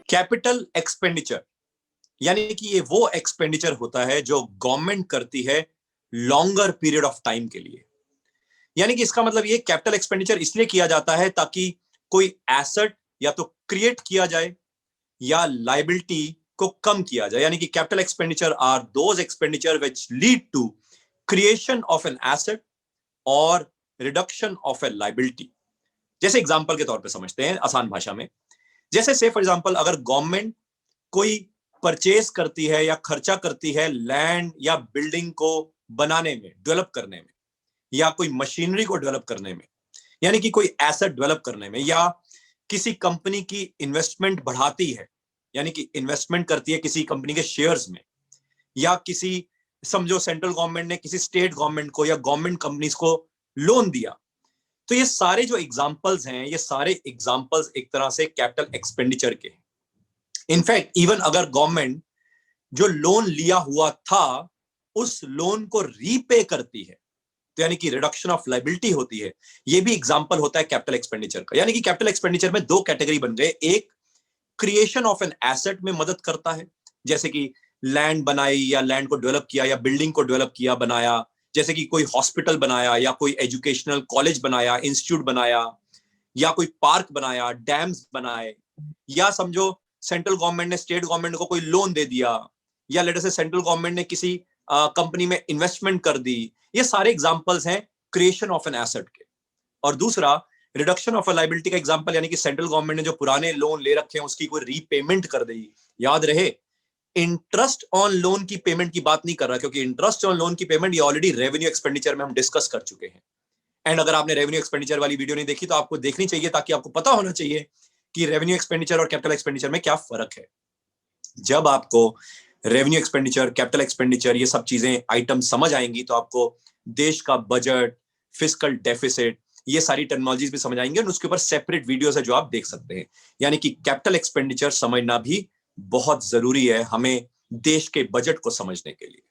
Capital expenditure यानी कि ये वो एक्सपेंडिचर होता है जो गवर्नमेंट करती है लॉन्गर पीरियड ऑफ टाइम के लिए। यानी कि इसका मतलब ये कैपिटल एक्सपेंडिचर इसलिए किया जाता है ताकि कोई एसेट या तो क्रिएट किया जाए या लाइबिलिटी को कम किया जाए। यानी कि capital expenditure are those expenditure which lead to creation of an asset और रिडक्शन ऑफ ए लाइबिलिटी। जैसे एग्जांपल के तौर पे समझते हैं आसान भाषा में, जैसे से फॉर एग्जांपल अगर गवर्नमेंट कोई परचेज करती है या खर्चा करती है लैंड या बिल्डिंग को बनाने में, डेवलप करने में, या कोई मशीनरी को डेवलप करने में, यानी कि कोई एसेट डेवलप करने में, या किसी कंपनी की इन्वेस्टमेंट बढ़ाती है, यानी कि इन्वेस्टमेंट करती है किसी कंपनी के शेयर्स में, या किसी समझो सेंट्रल गवर्नमेंट ने किसी स्टेट गवर्नमेंट को या गवर्नमेंट कंपनीज को लोन दिया, तो ये सारे जो एग्जांपल्स हैं, ये सारे एग्जांपल्स एक तरह से कैपिटल एक्सपेंडिचर के हैं। इनफैक्ट इवन अगर गवर्नमेंट जो लोन लिया हुआ था उस लोन को रीपे करती है, तो यानी कि रिडक्शन ऑफ लायबिलिटी होती है, ये भी एग्जांपल होता है कैपिटल एक्सपेंडिचर का। यानी कि कैपिटल एक्सपेंडिचर में दो कैटेगरी बन गए, एक क्रिएशन ऑफ एन एसेट में मदद करता है, जैसे कि लैंड बनाई या लैंड को डेवलप किया या बिल्डिंग को डेवलप किया बनाया, जैसे कि कोई हॉस्पिटल बनाया या कोई एजुकेशनल कॉलेज बनाया, इंस्टीट्यूट बनाया, या कोई पार्क बनाया, डैम्स बनाए, या समझो सेंट्रल गवर्नमेंट ने स्टेट गवर्नमेंट को कोई लोन दे दिया, या लेटर से सेंट्रल गवर्नमेंट ने किसी कंपनी में इन्वेस्टमेंट कर दी। ये सारे एग्जांपल्स हैं क्रिएशन ऑफ एन एसेट के। और दूसरा रिडक्शन ऑफ अ लायबिलिटी का एग्जांपल, यानी कि सेंट्रल गवर्नमेंट ने जो पुराने लोन ले रखे हैं उसकी कोई रीपेमेंट कर दी। याद रहे, इंटरेस्ट ऑन लोन की पेमेंट की बात नहीं कर रहा, क्योंकि इंटरेस्ट ऑन लोन की पेमेंट ये ऑलरेडी रेवेन्यू एक्सपेंडिचर में हम डिस्कस कर चुके हैं। एंड अगर आपने रेवेन्यू एक्सपेंडिचर वाली वीडियो नहीं देखी तो आपको देखनी चाहिए, ताकि आपको पता होना चाहिए कि रेवेन्यू एक्सपेंडिचर और कैपिटल एक्सपेंडिचर में क्या फर्क है। जब आपको रेवेन्यू एक्सपेंडिचर, कैपिटल एक्सपेंडिचर, ये सब चीजें आइटम समझ आएंगी तो आपको देश का बजट, फिस्कल डेफिसिट, ये सारी टेक्नोलॉजीज भी समझ आएंगे, और उसके ऊपर सेपरेट वीडियोस है जो आप देख सकते हैं। यानी कि कैपिटल एक्सपेंडिचर समझना भी बहुत जरूरी है हमें देश के बजट को समझने के लिए।